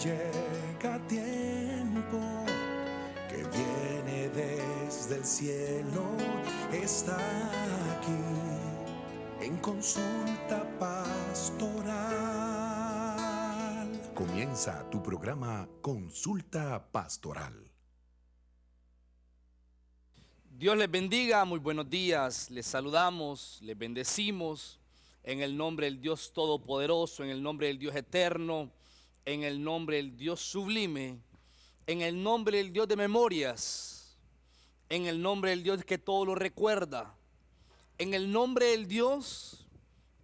llega tiempo que viene desde el cielo, está aquí en Consulta Pastoral. Comienza tu programa Consulta Pastoral. Dios les bendiga, muy buenos días, les saludamos, les bendecimos en el nombre del Dios Todopoderoso, en el nombre del Dios Eterno, en el nombre del Dios Sublime, en el nombre del Dios de memorias, en el nombre del Dios que todo lo recuerda, en el nombre del Dios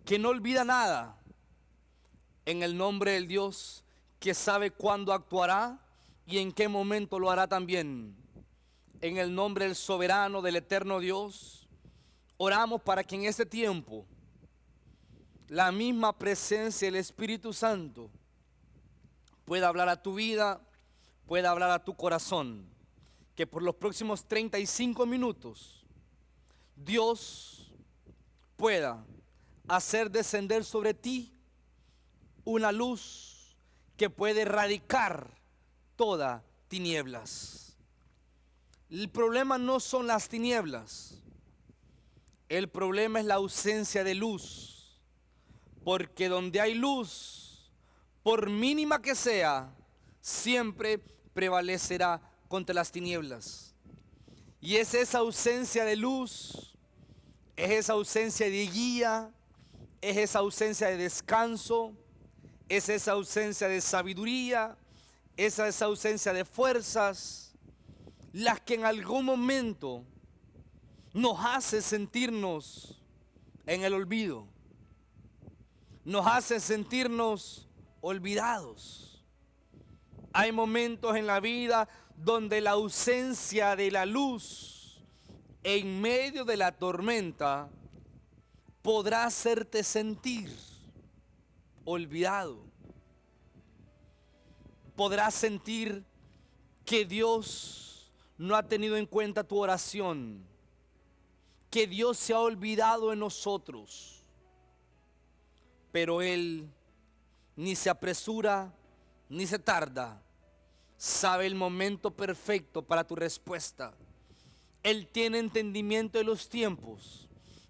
que no olvida nada, en el nombre del Dios que sabe cuándo actuará y en qué momento lo hará también. En el nombre del soberano, del eterno Dios, oramos para que en este tiempo la misma presencia del Espíritu Santo pueda hablar a tu vida, pueda hablar a tu corazón. Que por los próximos 35 minutos Dios pueda hacer descender sobre ti una luz que puede erradicar todas tinieblas. El problema no son las tinieblas, el problema es la ausencia de luz, porque donde hay luz, por mínima que sea, siempre prevalecerá contra las tinieblas. Y es esa ausencia de luz, es esa ausencia de guía, es esa ausencia de descanso, es esa ausencia de sabiduría, es esa ausencia de fuerzas, las que en algún momento nos hace sentirnos en el olvido, nos hace sentirnos olvidados. Hay momentos en la vida donde la ausencia de la luz en medio de la tormenta podrá hacerte sentir olvidado. Podrás sentir que Dios no ha tenido en cuenta tu oración, que Dios se ha olvidado de nosotros, pero Él ni se apresura ni se tarda, sabe el momento perfecto para tu respuesta. Él tiene entendimiento de los tiempos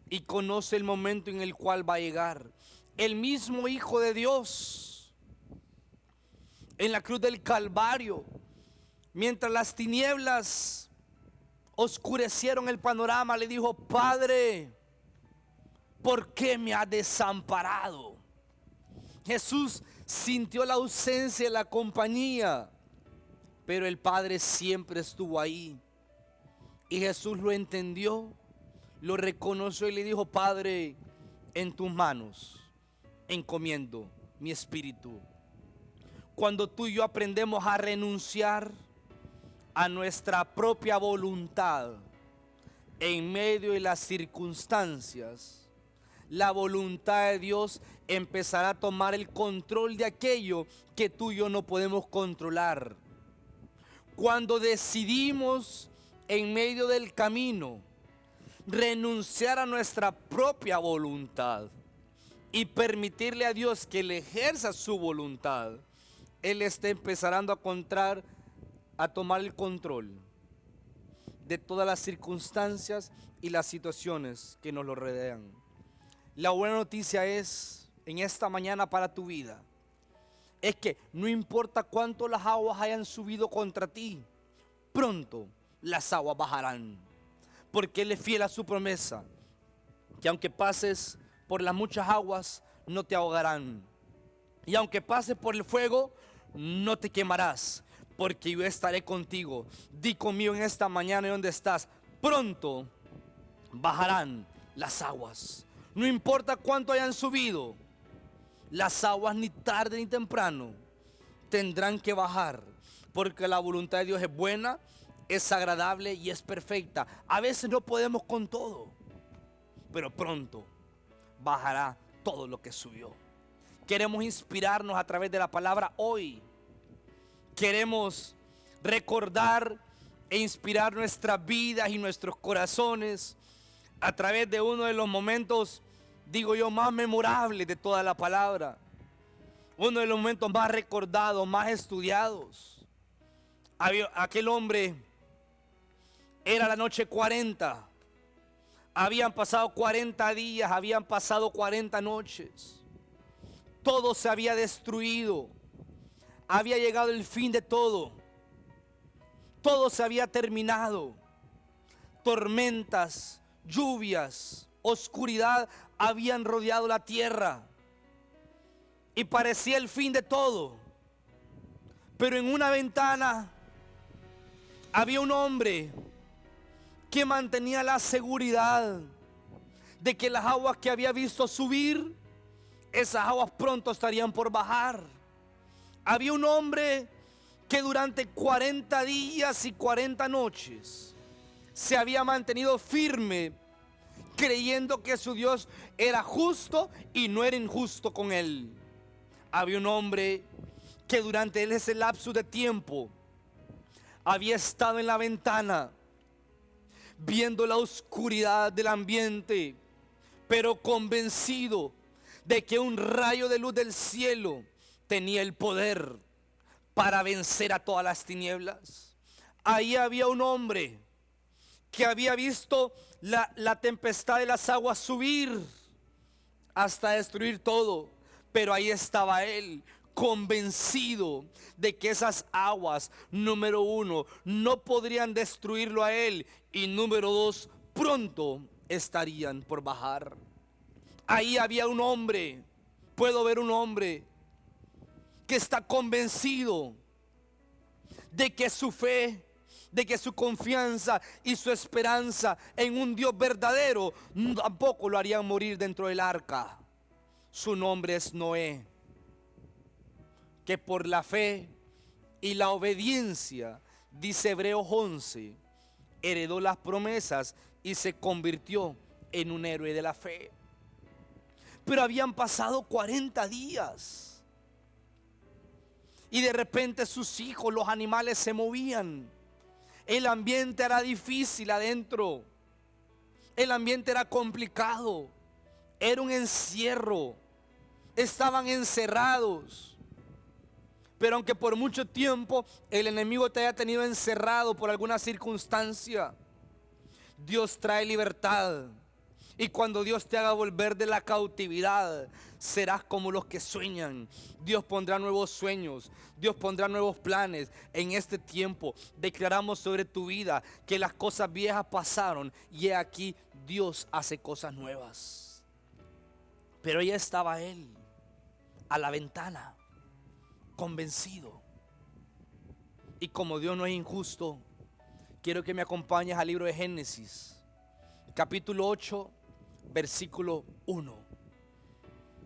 y conoce el momento en el cual va a llegar. El mismo Hijo de Dios en la cruz del Calvario, mientras las tinieblas oscurecieron el panorama, le dijo: Padre, ¿por qué me has desamparado? Jesús sintió la ausencia de la compañía, pero el Padre siempre estuvo ahí. Y Jesús lo entendió, lo reconoció y le dijo: Padre, en tus manos encomiendo mi espíritu. Cuando tú y yo aprendemos a renunciar a nuestra propia voluntad en medio de las circunstancias, la voluntad de Dios empezará a tomar el control de aquello que tú y yo no podemos controlar. Cuando decidimos en medio del camino renunciar a nuestra propia voluntad y permitirle a Dios que Él ejerza su voluntad, Él está empezando a tomar el control de todas las circunstancias y las situaciones que nos lo rodean. La buena noticia es, en esta mañana para tu vida, es que no importa cuánto las aguas hayan subido contra ti, pronto las aguas bajarán, porque Él es fiel a su promesa, que aunque pases por las muchas aguas, no te ahogarán, y aunque pases por el fuego, no te quemarás, porque yo estaré contigo. Di conmigo en esta mañana y donde estás: pronto bajarán las aguas. No importa cuánto hayan subido, las aguas ni tarde ni temprano tendrán que bajar, porque la voluntad de Dios es buena, es agradable y es perfecta. A veces no podemos con todo, pero pronto bajará todo lo que subió. Queremos inspirarnos a través de la palabra hoy. Queremos recordar e inspirar nuestras vidas y nuestros corazones a través de uno de los momentos, digo yo, más memorables de toda la palabra. uno de los momentos más recordados, más estudiados. Aquel hombre, era la noche 40. Habían pasado 40 días, habían pasado 40 noches. Todo se había destruido. Había llegado el fin de todo. Todo se había terminado. Tormentas, lluvias, oscuridad habían rodeado la tierra. Y parecía el fin de todo. Pero en una ventana había un hombre que mantenía la seguridad de que las aguas que había visto subir, esas aguas pronto estarían por bajar. Había un hombre que durante 40 días y 40 noches se había mantenido firme, creyendo que su Dios era justo y no era injusto con él. Había un hombre que durante ese lapso de tiempo había estado en la ventana viendo la oscuridad del ambiente, pero convencido de que un rayo de luz del cielo tenía el poder para vencer a todas las tinieblas. Ahí había un hombre que había visto la tempestad de las aguas subir hasta destruir todo, pero ahí estaba él, convencido de que esas aguas, número uno, no podrían destruirlo a él, y número dos, pronto estarían por bajar. Ahí había un hombre, puedo ver un hombre que está convencido de que su fe, de que su confianza y su esperanza en un Dios verdadero tampoco lo harían morir dentro del arca. Su nombre es Noé, que por la fe y la obediencia, dice Hebreos 11, heredó las promesas y se convirtió en un héroe de la fe. Pero habían pasado 40 días y de repente sus hijos, los animales, se movían. El ambiente era difícil adentro. El ambiente era complicado. Era un encierro. Estaban encerrados. Pero aunque por mucho tiempo el enemigo te haya tenido encerrado por alguna circunstancia, Dios trae libertad. Y cuando Dios te haga volver de la cautividad, serás como los que sueñan. Dios pondrá nuevos sueños. Dios pondrá nuevos planes. En este tiempo declaramos sobre tu vida que las cosas viejas pasaron y he aquí Dios hace cosas nuevas. Pero ya estaba él a la ventana, convencido. Y como Dios no es injusto, quiero que me acompañes al libro de Génesis, capítulo 8, versículo 1.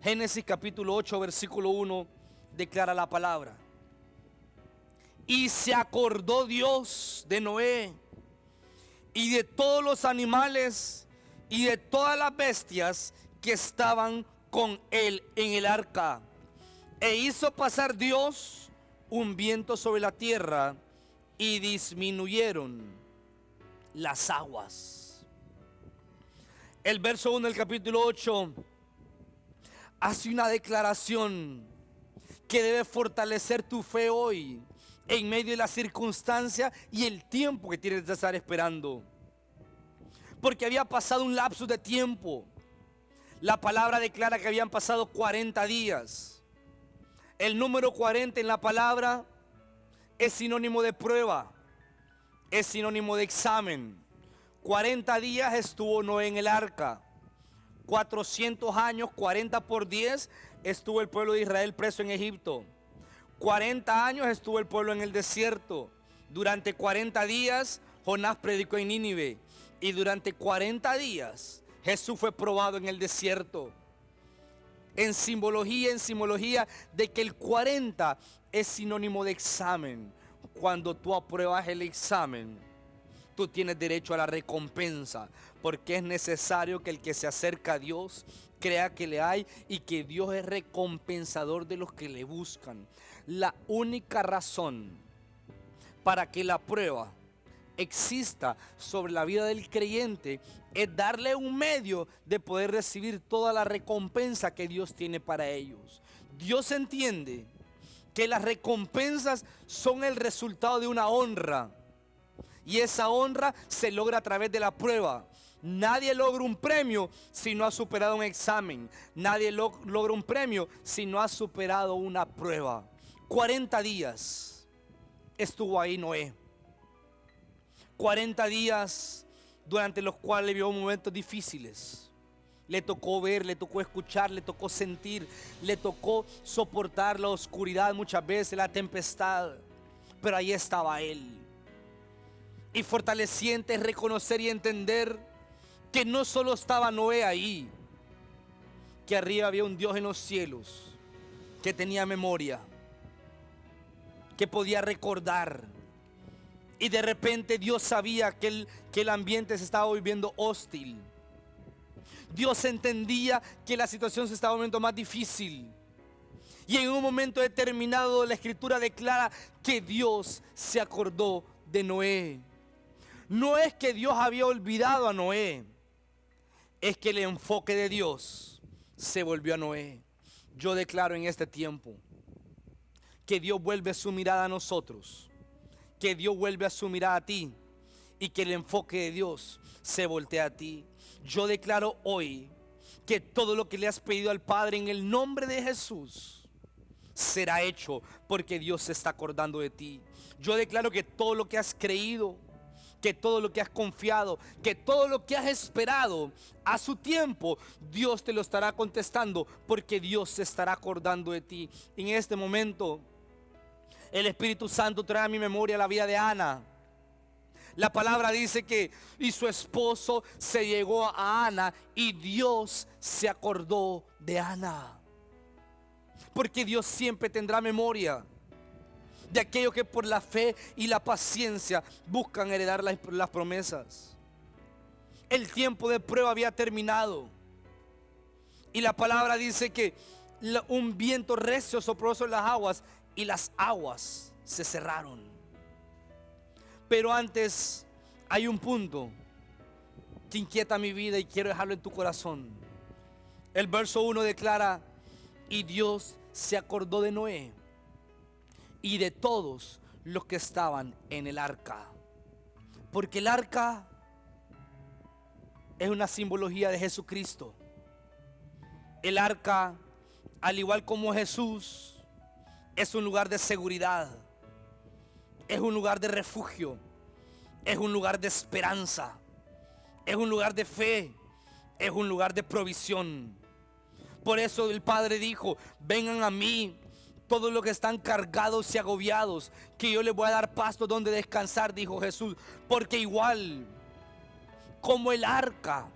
Génesis capítulo 8, versículo 1 declara la palabra: y se acordó Dios de Noé y de todos los animales y de todas las bestias que estaban con él en el arca, e hizo pasar Dios un viento sobre la tierra y disminuyeron las aguas. El verso 1 del capítulo 8 hace una declaración que debe fortalecer tu fe hoy en medio de la circunstancia y el tiempo que tienes de estar esperando. Porque había pasado un lapso de tiempo. La palabra declara que habían pasado 40 días. El número 40 en la palabra es sinónimo de prueba, es sinónimo de examen. 40 días estuvo Noé en el arca. 400 años, 40 por 10, estuvo el pueblo de Israel preso en Egipto. 40 años estuvo el pueblo en el desierto. Durante 40 días Jonás predicó en Nínive. Y durante 40 días Jesús fue probado en el desierto. En simbología de que el 40 es sinónimo de examen. Cuando tú apruebas el examen, tú tienes derecho a la recompensa, porque es necesario que el que se acerca a Dios crea que le hay y que Dios es recompensador de los que le buscan. La única razón para que la prueba exista sobre la vida del creyente es darle un medio de poder recibir toda la recompensa que Dios tiene para ellos. Dios entiende que las recompensas son el resultado de una honra. Y esa honra se logra a través de la prueba. Nadie logra un premio si no ha superado un examen. Nadie logra un premio si no ha superado una prueba. 40 días estuvo ahí Noé. 40 días durante los cuales vivió momentos difíciles. Le tocó ver, le tocó escuchar, le tocó sentir, le tocó soportar la oscuridad muchas veces, la tempestad. Pero ahí estaba él. Y fortaleciente es reconocer y entender que no solo estaba Noé ahí, que arriba había un Dios en los cielos, que tenía memoria, que podía recordar. Y de repente Dios sabía que el ambiente se estaba volviendo hostil. Dios entendía que la situación se estaba volviendo más difícil. Y en un momento determinado la Escritura declara que Dios se acordó de Noé. No es que Dios había olvidado a Noé, es que el enfoque de Dios se volvió a Noé. Yo declaro en este tiempo que Dios vuelve su mirada a nosotros, que Dios vuelve a su mirada a ti y que el enfoque de Dios se voltea a ti. Yo declaro hoy que todo lo que le has pedido al Padre en el nombre de Jesús será hecho, porque Dios se está acordando de ti. Yo declaro que todo lo que has creído, que todo lo que has confiado, que todo lo que has esperado a su tiempo, Dios te lo estará contestando, porque Dios se estará acordando de ti. En este momento el Espíritu Santo trae a mi memoria la vida de Ana. La palabra dice que y su esposo se llegó a Ana y Dios se acordó de Ana. Porque Dios siempre tendrá memoria de aquellos que por la fe y la paciencia buscan heredar las promesas. El tiempo de prueba había terminado. Y la palabra dice que un viento recio sopló sobre las aguas y las aguas se cerraron. Pero antes hay un punto que inquieta mi vida y quiero dejarlo en tu corazón. El verso 1 declara: y Dios se acordó de Noé y de todos los que estaban en el arca. Porque el arca es una simbología de Jesucristo. El arca, al igual como Jesús, es un lugar de seguridad. Es un lugar de refugio, es un lugar de esperanza, es un lugar de fe, es un lugar de provisión. Por eso el Padre dijo: vengan a mí todos los que están cargados y agobiados, que yo les voy a dar pasto donde descansar, dijo Jesús. Porque igual como el arca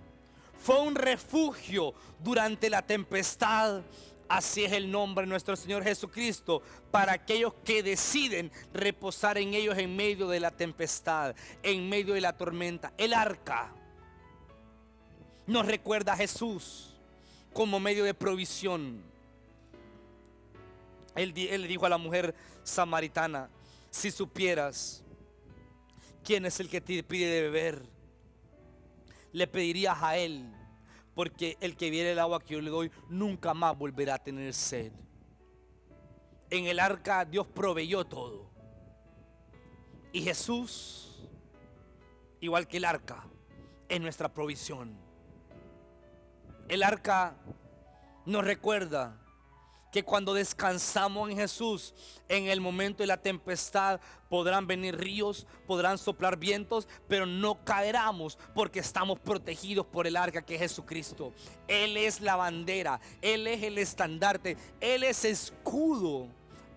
fue un refugio durante la tempestad, así es el nombre de nuestro Señor Jesucristo para aquellos que deciden reposar en ellos en medio de la tempestad, en medio de la tormenta. El arca nos recuerda a Jesús como medio de provisión. Él le dijo a la mujer samaritana: si supieras quién es el que te pide de beber, le pedirías a él, porque el que viene el agua que yo le doy nunca más volverá a tener sed. En el arca Dios proveyó todo. Y Jesús, igual que el arca, es nuestra provisión. El arca nos recuerda que cuando descansamos en Jesús, en el momento de la tempestad, podrán venir ríos, podrán soplar vientos, pero no caeremos porque estamos protegidos por el arca que es Jesucristo. Él es la bandera, Él es el estandarte, Él es escudo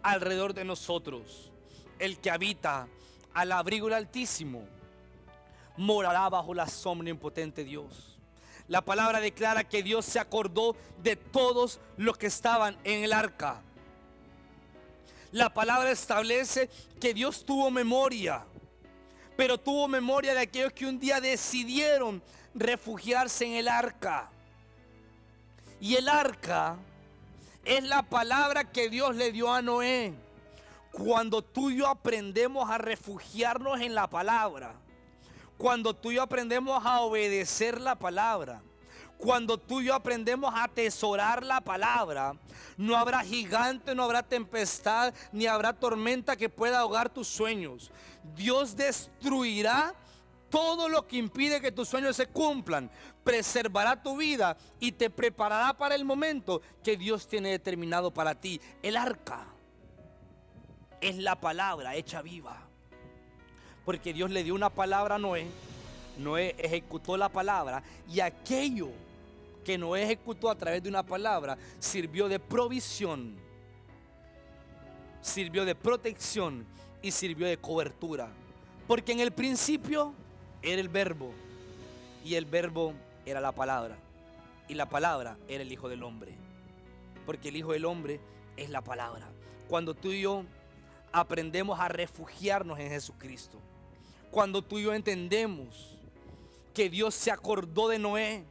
alrededor de nosotros. El que habita al abrigo del Altísimo morará bajo la sombra impotente de Dios. La palabra declara que Dios se acordó de todos los que estaban en el arca. La palabra establece que Dios tuvo memoria, pero tuvo memoria de aquellos que un día decidieron refugiarse en el arca. Y el arca es la palabra que Dios le dio a Noé. Cuando tú y yo aprendemos a refugiarnos en la palabra, cuando tú y yo aprendemos a obedecer la palabra, Cuando tú y yo aprendemos a atesorar la palabra, no habrá gigante, no habrá tempestad, ni habrá tormenta que pueda ahogar tus sueños. Dios destruirá todo lo que impide que tus sueños se cumplan, preservará tu vida y te preparará para el momento que Dios tiene determinado para ti. El arca es la palabra hecha viva, porque Dios le dio una palabra a Noé. Noé ejecutó la palabra, y aquello que Noé ejecutó a través de una palabra sirvió de provisión, sirvió de protección y sirvió de cobertura. Porque en el principio era el verbo, y el verbo era la palabra, y la palabra era el Hijo del Hombre, porque el Hijo del Hombre es la palabra. Cuando tú y yo aprendemos a refugiarnos en Jesucristo, cuando tú y yo entendemos que Dios se acordó de Noé,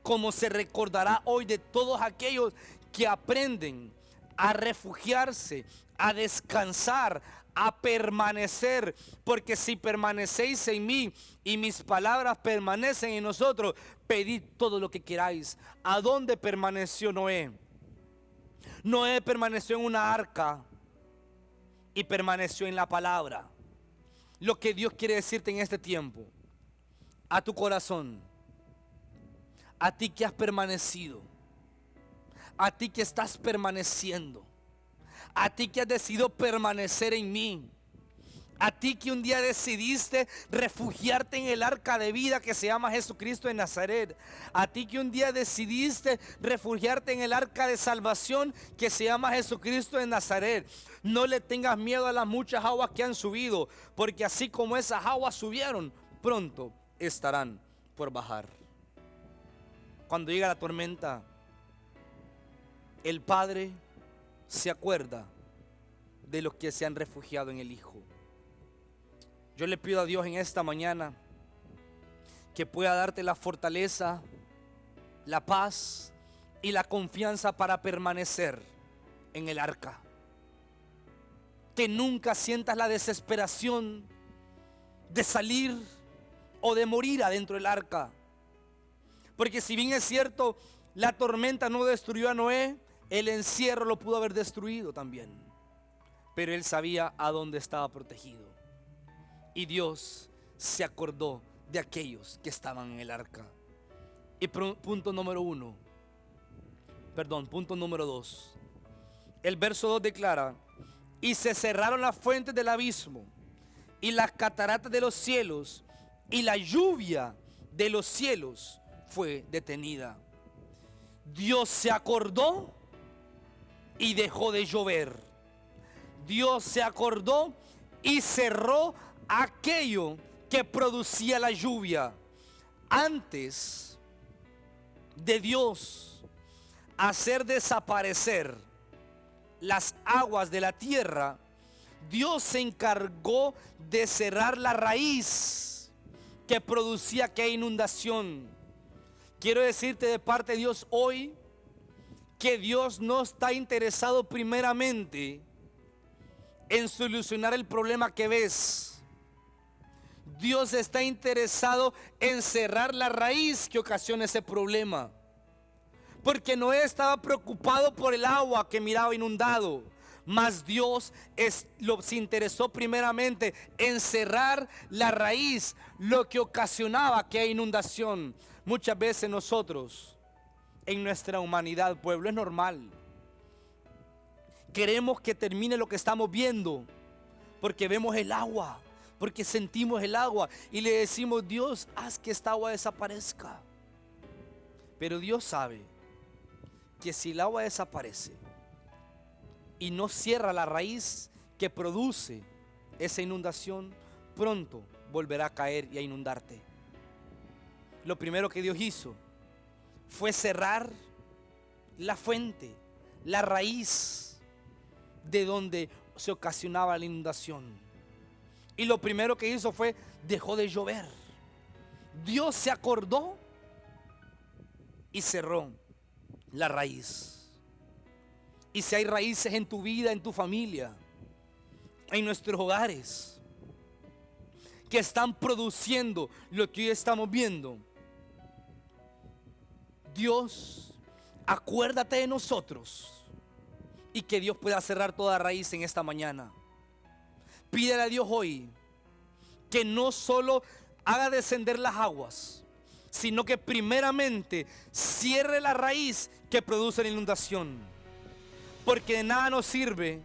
como se recordará hoy de todos aquellos que aprenden a refugiarse, a descansar, a permanecer. Porque si permanecéis en mí y mis palabras permanecen en nosotros, pedid todo lo que queráis. ¿A dónde permaneció Noé? Noé permaneció en una arca y permaneció en la palabra. Lo que Dios quiere decirte en este tiempo, a tu corazón, a ti que has permanecido, a ti que estás permaneciendo, a ti que has decidido permanecer en mí, a ti que un día decidiste refugiarte en el arca de vida que se llama Jesucristo de Nazaret, a ti que un día decidiste refugiarte en el arca de salvación que se llama Jesucristo de Nazaret. No le tengas miedo a las muchas aguas que han subido, porque así como esas aguas subieron, pronto estarán por bajar. Cuando llega la tormenta, el Padre se acuerda de los que se han refugiado en el Hijo. Yo le pido a Dios en esta mañana que pueda darte la fortaleza, la paz y la confianza para permanecer en el arca. Que nunca sientas la desesperación de salir o de morir adentro del arca. Porque si bien es cierto, la tormenta no destruyó a Noé, el encierro lo pudo haber destruido también. Pero él sabía a dónde estaba protegido. Y Dios se acordó de aquellos que estaban en el arca. Y punto número 2. El verso 2 declara: y se cerraron las fuentes del abismo, y las cataratas de los cielos, y la lluvia de los cielos fue detenida. Dios se acordó y dejó de llover. Dios se acordó y cerró aquello que producía la lluvia. Antes de Dios hacer desaparecer las aguas de la tierra, Dios se encargó de cerrar la raíz que producía aquella inundación. Quiero decirte de parte de Dios hoy que Dios no está interesado primeramente en solucionar el problema que ves. Dios está interesado en cerrar la raíz que ocasiona ese problema. Porque Noé estaba preocupado por el agua que miraba inundado, mas Dios se interesó primeramente en cerrar la raíz, lo que ocasionaba aquella inundación. Muchas veces nosotros, en nuestra humanidad, pueblo, es normal. Queremos que termine lo que estamos viendo, porque vemos el agua, porque sentimos el agua y le decimos: Dios, haz que esta agua desaparezca. Pero Dios sabe que si el agua desaparece y no cierra la raíz que produce esa inundación, pronto volverá a caer y a inundarte. Lo primero que Dios hizo fue cerrar la fuente, la raíz de donde se ocasionaba la inundación. Y lo primero que hizo fue dejó de llover. Dios se acordó y cerró la raíz. Y si hay raíces en tu vida, en tu familia, en nuestros hogares, que están produciendo lo que hoy estamos viendo, Dios, acuérdate de nosotros y que Dios pueda cerrar toda raíz en esta mañana. Pídele a Dios hoy que no solo haga descender las aguas, sino que primeramente cierre la raíz que produce la inundación. Porque de nada nos sirve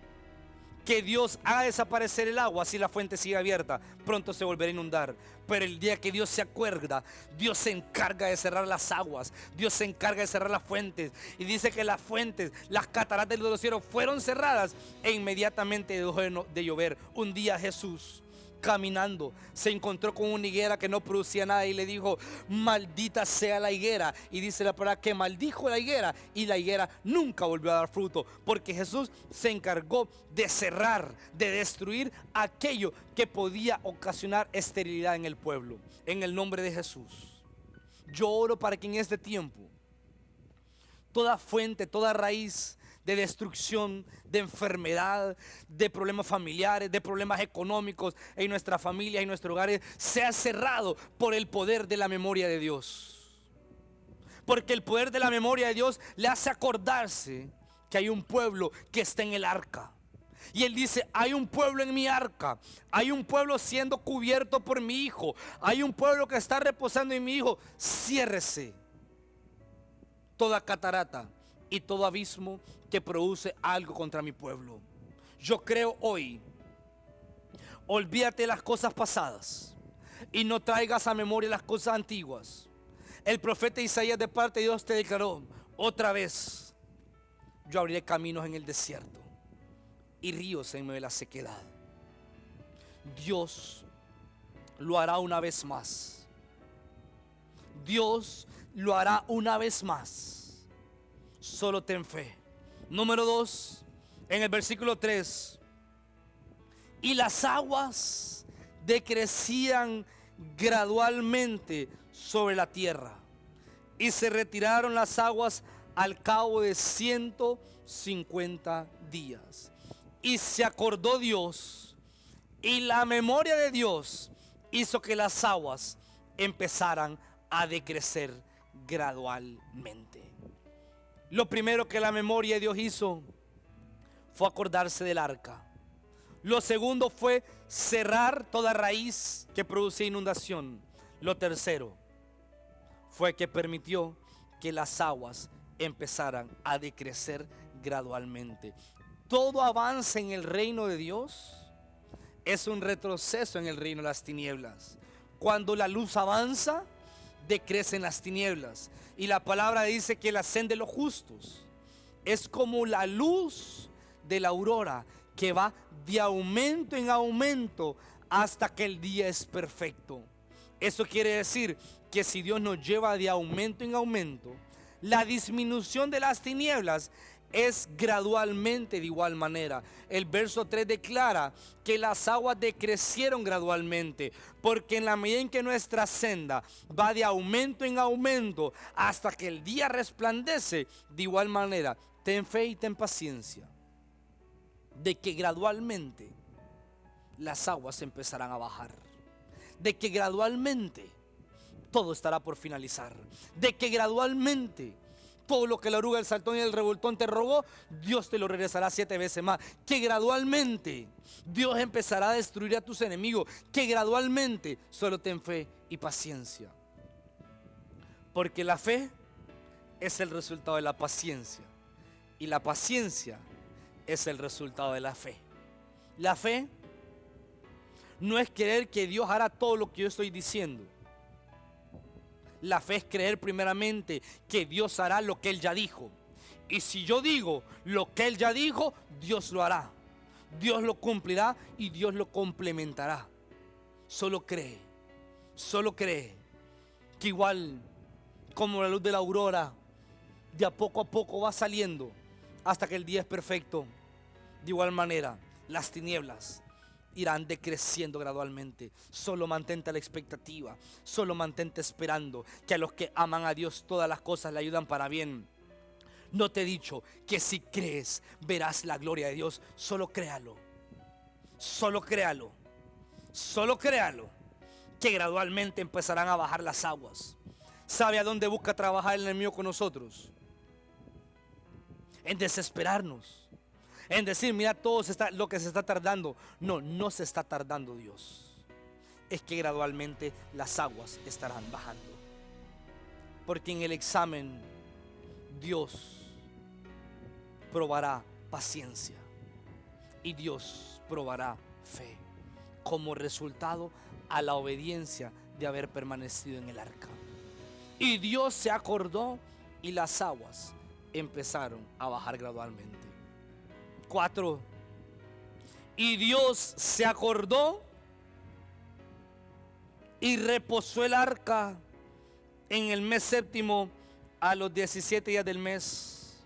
que Dios haga desaparecer el agua si la fuente sigue abierta. Pronto se volverá a inundar. Pero el día que Dios se acuerda, Dios se encarga de cerrar las aguas. Dios se encarga de cerrar las fuentes. Y dice que las fuentes, las cataratas de los cielos fueron cerradas e inmediatamente dejó de llover. Un día Jesús, caminando, se encontró con una higuera que no producía nada y le dijo: maldita sea la higuera. Y dice la palabra que maldijo la higuera, y la higuera nunca volvió a dar fruto, porque Jesús se encargó de cerrar, de destruir aquello que podía ocasionar esterilidad en el pueblo. En el nombre de Jesús, yo oro para que en este tiempo toda fuente, toda raíz de destrucción, de enfermedad, de problemas familiares, de problemas económicos en nuestra familia, en nuestros hogares, sea cerrado por el poder de la memoria de Dios. Porque el poder de la memoria de Dios le hace acordarse que hay un pueblo que está en el arca. Y Él dice: hay un pueblo en mi arca, hay un pueblo siendo cubierto por mi hijo, hay un pueblo que está reposando en mi hijo. Ciérrese toda catarata y todo abismo que produce algo contra mi pueblo. Yo creo hoy, olvídate de las cosas pasadas y no traigas a memoria las cosas antiguas. El profeta Isaías de parte de Dios te declaró: otra vez yo abriré caminos en el desierto y ríos en medio de la sequedad. Dios lo hará una vez más. Dios lo hará una vez más. Solo ten fe. Número 2, en el versículo 3: y las aguas decrecían gradualmente sobre la tierra, y se retiraron las aguas al cabo de 150 días. Y se acordó Dios, y la memoria de Dios hizo que las aguas empezaran a decrecer gradualmente. Lo primero que la memoria de Dios hizo fue acordarse del arca. Lo segundo fue cerrar toda raíz que producía inundación. Lo tercero fue que permitió que las aguas empezaran a decrecer gradualmente. Todo avance en el reino de Dios es un retroceso en el reino de las tinieblas. Cuando la luz avanza, decrecen las tinieblas. Y la palabra dice que la senda de los justos es como la luz de la aurora, que va de aumento en aumento hasta que el día es perfecto. Eso quiere decir que si Dios nos lleva de aumento en aumento, la disminución de las tinieblas es gradualmente de igual manera. El verso 3 declara que las aguas decrecieron gradualmente, porque en la medida en que nuestra senda va de aumento en aumento hasta que el día resplandece, de igual manera, ten fe y ten paciencia de que gradualmente las aguas empezarán a bajar, de que gradualmente todo estará por finalizar, de que gradualmente todo lo que la oruga, el saltón y el revoltón te robó, Dios te lo regresará 7 veces más. Que gradualmente Dios empezará a destruir a tus enemigos. Que gradualmente, solo ten fe y paciencia. Porque la fe es el resultado de la paciencia. Y la paciencia es el resultado de la fe. La fe no es creer que Dios hará todo lo que yo estoy diciendo. La fe es creer primeramente que Dios hará lo que Él ya dijo. Y si yo digo lo que Él ya dijo, Dios lo hará. Dios lo cumplirá y Dios lo complementará. Solo cree que igual como la luz de la aurora, de a poco va saliendo hasta que el día es perfecto. De igual manera, las tinieblas irán decreciendo gradualmente. Solo mantente a la expectativa, solo mantente esperando, que a los que aman a Dios todas las cosas le ayudan para bien. No te he dicho que si crees verás la gloria de Dios. Solo créalo, que gradualmente empezarán a bajar las aguas. ¿Sabe a dónde busca trabajar el enemigo con nosotros? En desesperarnos, en decir, mira, lo que se está tardando. No, no se está tardando Dios. Es que gradualmente las aguas estarán bajando. Porque en el examen Dios probará paciencia y Dios probará fe como resultado a la obediencia de haber permanecido en el arca. Y Dios se acordó y las aguas empezaron a bajar gradualmente. 4. Y Dios se acordó y reposó el arca en el mes séptimo, a los 17 días del mes,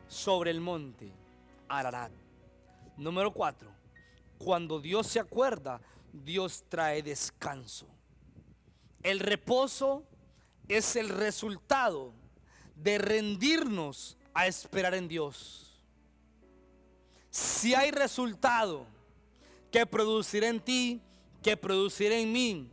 sobre el monte Ararat. Número 4. Cuando Dios se acuerda, Dios trae descanso. El reposo es el resultado de rendirnos a esperar en Dios. Si hay resultado que producirá en ti, que producirá en mí,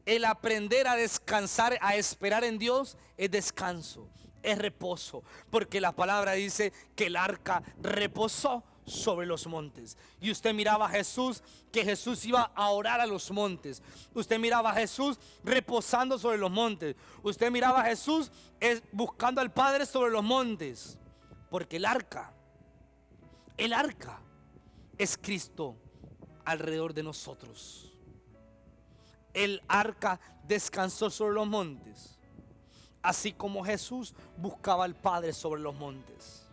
el aprender a descansar, a esperar en Dios, es descanso, es reposo. Porque la palabra dice que el arca reposó sobre los montes. Y usted miraba a Jesús, que Jesús iba a orar a los montes. Usted miraba a Jesús reposando sobre los montes. Usted miraba a Jesús buscando al Padre sobre los montes. Porque el arca es Cristo alrededor de nosotros. El arca descansó sobre los montes, así como Jesús buscaba al Padre sobre los montes.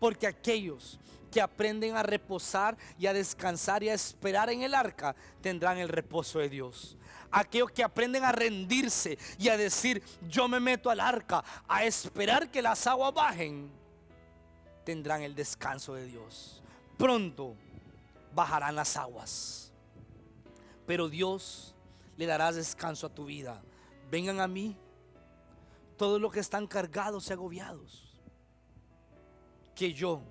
Porque aquellos que aprenden a reposar y a descansar y a esperar en el arca tendrán el reposo de Dios. Aquellos que aprenden a rendirse y a decir, yo me meto al arca a esperar que las aguas bajen, tendrán el descanso de Dios. Pronto bajarán las aguas, pero Dios le dará descanso a tu vida. Vengan a mí todos los que están cargados y agobiados, que yo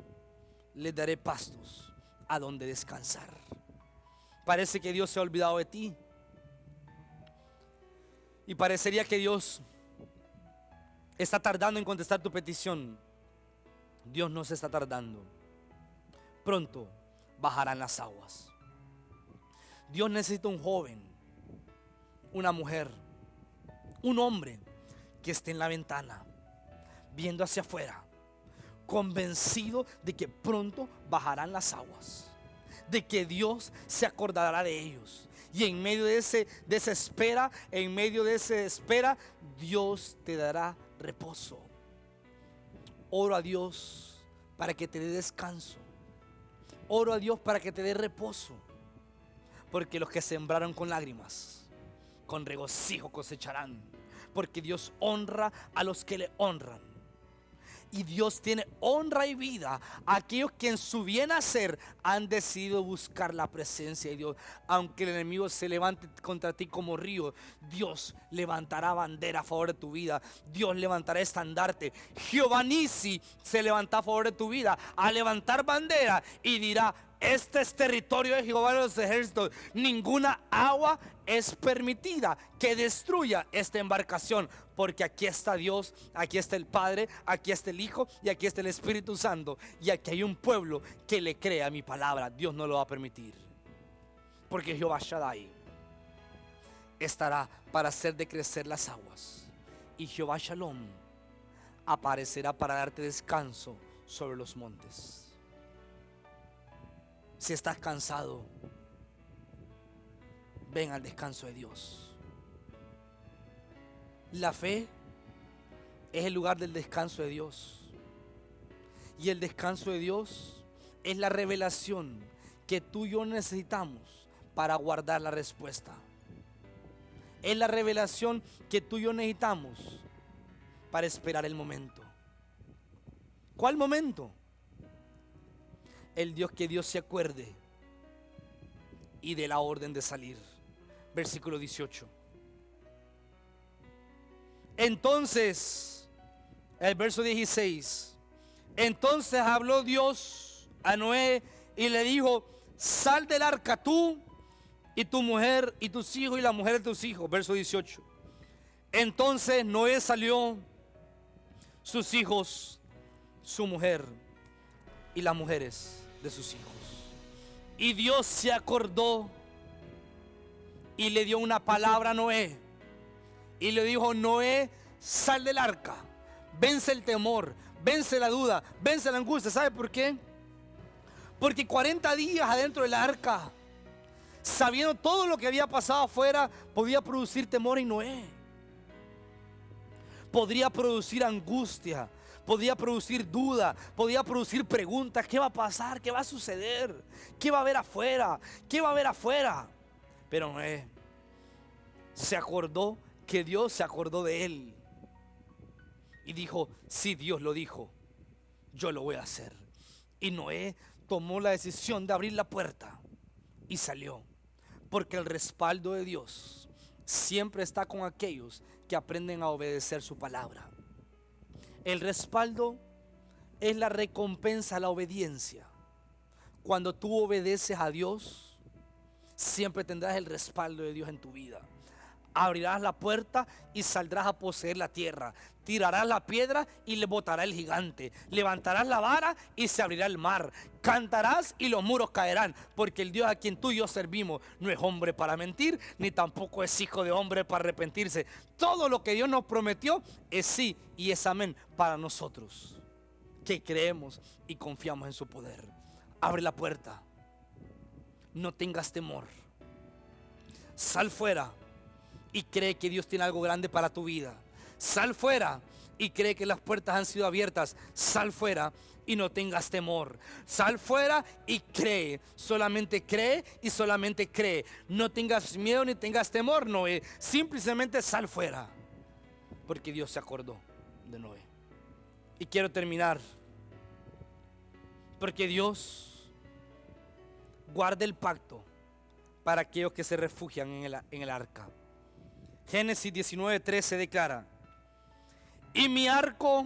les daré pastos a donde descansar. Parece que Dios se ha olvidado de ti, y parecería que Dios está tardando en contestar tu petición. Dios no se está tardando. Pronto bajarán las aguas. Dios necesita un joven, una mujer, un hombre que esté en la ventana viendo hacia afuera, convencido de que pronto bajarán las aguas, de que Dios se acordará de ellos. Y en medio de esa espera, Dios te dará reposo. Oro a Dios para que te dé descanso. Oro a Dios para que te dé reposo. Porque los que sembraron con lágrimas, con regocijo cosecharán. Porque Dios honra a los que le honran. Y Dios tiene honra y vida a aquellos que en su bien hacer han decidido buscar la presencia de Dios. Aunque el enemigo se levante contra ti como río, Dios levantará bandera a favor de tu vida. Dios levantará estandarte. Jehová Nisi se levanta a favor de tu vida, a levantar bandera, y dirá: este es territorio de Jehová de los ejércitos. Ninguna agua es permitida que destruya esta embarcación, porque aquí está Dios, aquí está el Padre, aquí está el Hijo y aquí está el Espíritu Santo. Y aquí hay un pueblo que le cree a mi palabra. Dios no lo va a permitir, porque Jehová Shaddai estará para hacer decrecer las aguas, y Jehová Shalom aparecerá para darte descanso sobre los montes. Si estás cansado, ven al descanso de Dios. La fe es el lugar del descanso de Dios. Y el descanso de Dios es la revelación que tú y yo necesitamos para guardar la respuesta. Es la revelación que tú y yo necesitamos para esperar el momento. ¿Cuál momento? Que Dios se acuerde y dé la orden de salir. Versículo 18. Entonces, el verso 16. Entonces habló Dios a Noé y le dijo: sal del arca tú y tu mujer y tus hijos y la mujer de tus hijos. Verso 18. Entonces Noé salió, sus hijos, su mujer y las mujeres de sus hijos. Y Dios se acordó y le dio una palabra a Noé. Y le dijo: Noé, sal del arca, vence el temor, vence la duda, vence la angustia. ¿Sabe por qué? Porque 40 días adentro del arca, sabiendo todo lo que había pasado afuera, podía producir temor en Noé. Podría producir angustia, podía producir duda, podía producir preguntas. ¿Qué va a pasar? ¿Qué va a suceder? ¿Qué va a haber afuera? ¿Qué va a haber afuera? Pero Noé se acordó que Dios se acordó de él y dijo: si Dios lo dijo, yo lo voy a hacer. Y Noé tomó la decisión de abrir la puerta y salió, porque el respaldo de Dios siempre está con aquellos que aprenden a obedecer su palabra. El respaldo es la recompensa a la obediencia. Cuando tú obedeces a Dios, siempre tendrás el respaldo de Dios en tu vida. Abrirás la puerta y saldrás a poseer la tierra. Tirarás la piedra y le botará el gigante. Levantarás la vara y se abrirá el mar. Cantarás y los muros caerán, porque el Dios a quien tú y yo servimos no es hombre para mentir, ni tampoco es hijo de hombre para arrepentirse. Todo lo que Dios nos prometió es sí y es amén para nosotros, que creemos y confiamos en su poder. Abre la puerta. No tengas temor. Sal fuera y cree que Dios tiene algo grande para tu vida. Sal fuera y cree que las puertas han sido abiertas. Sal fuera y no tengas temor. Sal fuera y cree. Solamente cree y solamente cree. No tengas miedo ni tengas temor, Noé. Simplemente sal fuera, porque Dios se acordó de Noé. Y quiero terminar, porque Dios guarda el pacto para aquellos que se refugian en el arca. Génesis 19:13 declara: y mi arco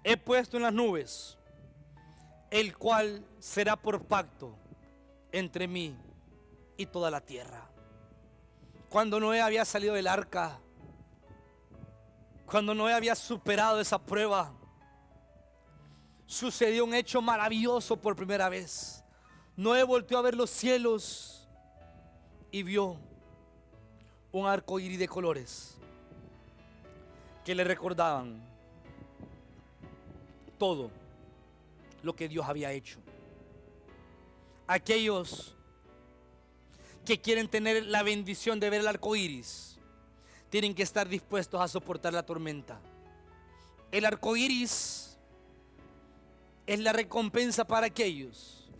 he puesto en las nubes, el cual será por pacto entre mí y toda la tierra. Cuando Noé había salido del arca, cuando Noé había superado esa prueba, sucedió un hecho maravilloso por primera vez. Noé volteó a ver los cielos y vio un arco iris de colores que le recordaban todo lo que Dios había hecho. Aquellos que quieren tener la bendición de ver el arco iris tienen que estar dispuestos a soportar la tormenta. El arco iris es la recompensa para aquellos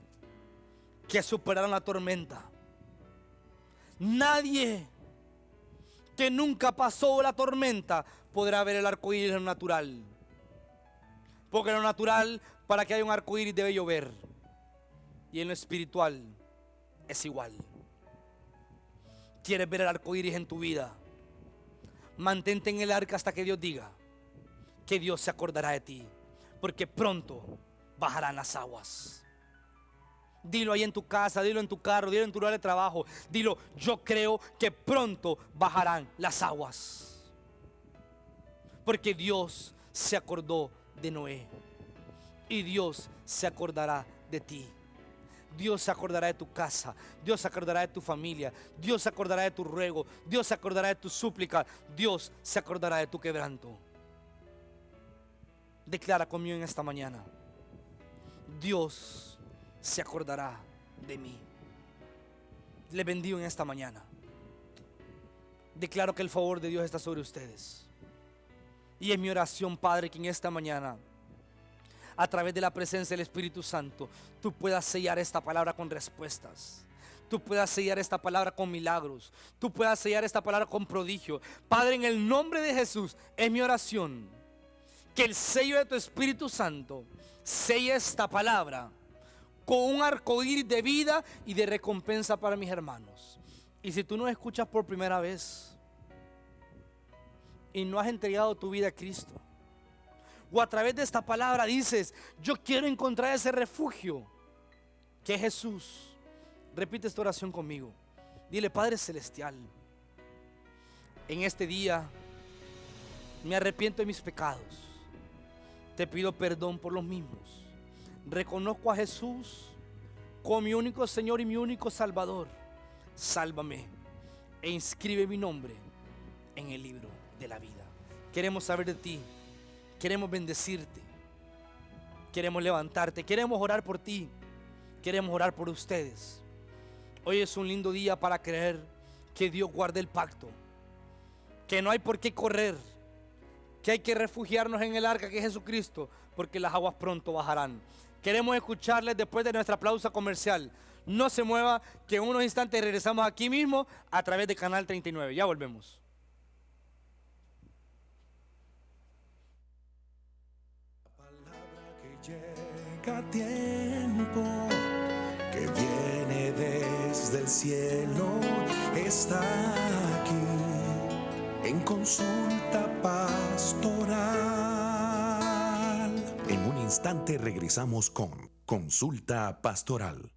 que superaron la tormenta. Nadie que nunca pasó la tormenta podrá ver el arco iris en lo natural, porque en lo natural, para que haya un arco iris debe llover, y en lo espiritual es igual. ¿Quieres ver el arco iris en tu vida? Mantente en el arca hasta que Dios diga que Dios se acordará de ti, porque pronto bajarán las aguas. Dilo ahí en tu casa, dilo en tu carro, dilo en tu lugar de trabajo. Dilo: yo creo que pronto bajarán las aguas, porque Dios se acordó de Noé y Dios se acordará de ti. Dios se acordará de tu casa, Dios se acordará de tu familia, Dios se acordará de tu ruego, Dios se acordará de tu súplica, Dios se acordará de tu quebranto. Declara conmigo en esta mañana: Dios se acordará de mí. Le bendigo en esta mañana. Declaro que el favor de Dios está sobre ustedes. Y es mi oración, Padre, que en esta mañana, a través de la presencia del Espíritu Santo, tú puedas sellar esta palabra con respuestas. Tú puedas sellar esta palabra con milagros. Tú puedas sellar esta palabra con prodigio. Padre, en el nombre de Jesús, es mi oración que el sello de tu Espíritu Santo selle esta palabra con un arco iris de vida y de recompensa para mis hermanos. Y si tú nos escuchas por primera vez y no has entregado tu vida a Cristo, o a través de esta palabra dices: yo quiero encontrar ese refugio que es Jesús, repite esta oración conmigo. Dile: Padre Celestial, en este día Me arrepiento de mis pecados. Te pido perdón por los mismos. Reconozco a Jesús como mi único Señor y mi único Salvador. Sálvame e inscribe mi nombre en el libro de la vida. Queremos saber de ti. Queremos bendecirte. Queremos levantarte. Queremos orar por ti. Queremos orar por ustedes. Hoy es un lindo día para creer que Dios guarda el pacto, que no hay por qué correr, que hay que refugiarnos en el arca que es Jesucristo, porque las aguas pronto bajarán. Queremos escucharles después de nuestra pausa comercial. No se mueva, que en unos instantes regresamos aquí mismo a través de Canal 39. Ya volvemos. Llega tiempo que viene desde el cielo, está aquí en Consulta Pastoral. En un instante regresamos con Consulta Pastoral.